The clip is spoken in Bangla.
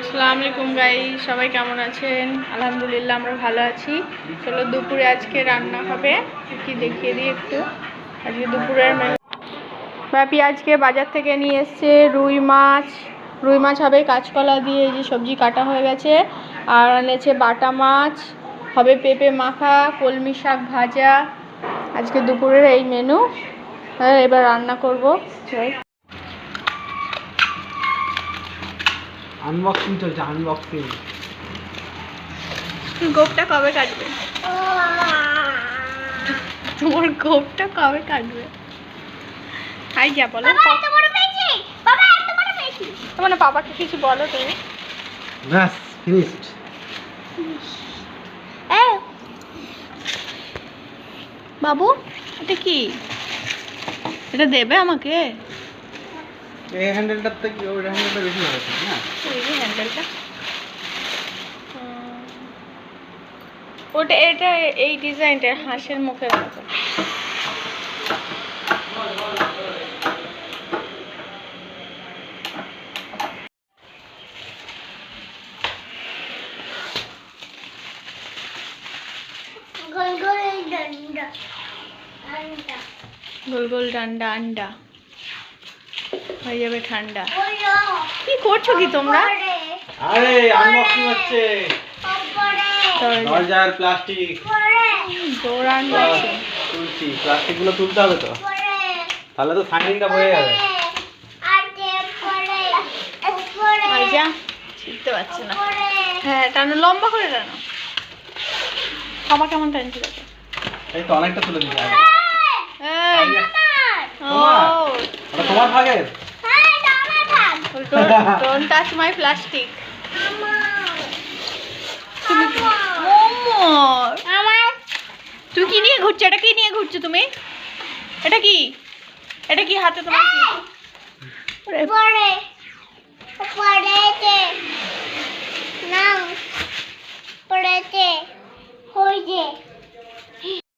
আসসালামু আলাইকুম গাইস, সবাই কেমন আছেন? আলহামদুলিল্লাহ আমরা ভালো আছি। চলো দুপুরে আজকে রান্না হবে, কি দেখিয়ে দিই একটু। আজকে দুপুরের মেনু বাপি আজকে বাজার থেকে নিয়ে এসছে রুই মাছ হবে কাঁচকলা দিয়ে, যে সবজি কাটা হয়ে গেছে। আর এনেছে বাটা মাছ, হবে পেঁপে মাখা, কলমি শাক ভাজা। আজকে দুপুরের এই মেনু। এবার রান্না করব। আনবক্সিং চলছে, আনবক্সিং। গোপটা কবে কাটবে? তোমার গোপটা কবে কাটবে? হাই যা বলো। তোমার বাবাকে কিছু বলো তুমি। ব্যাস ফিনিশড। বাবু এটা কি? এটা দেবে আমাকে? এই হ্যান্ডেলটার থেকে ওই হ্যান্ডেলটা বেশি ভালো আছে না? এই যে হ্যান্ডেলটা, ওটা এটা এই ডিজাইনটা হাঁসের মুখের মতো। গোল গোল ডান্ডা আন্ডা হয়ে যাবে ঠান্ডা। কি করছো কি তোমরা? আরে আনবক্সিং হচ্ছে। দরজার প্লাস্টিক দৌড়ান আছে। তুলছি, প্লাস্টিকগুলো তুলতে হবে তো, তাহলে তো সাইনিংটা হয়ে যাবে। যা শিখতে পারছি না। হ্যাঁ টানো, লম্বা করে টানো। খাবার কেমন টানছি দেখো। এই তো অনেকটা তুলে দিতে হবে। ও তোমার ভাগের। Don't touch my plastic. তুমি কি নিয়ে ঘুরছো? এটা কি নিয়ে ঘুরছো তুমি? এটা কি? এটা কি হাতে তোমার?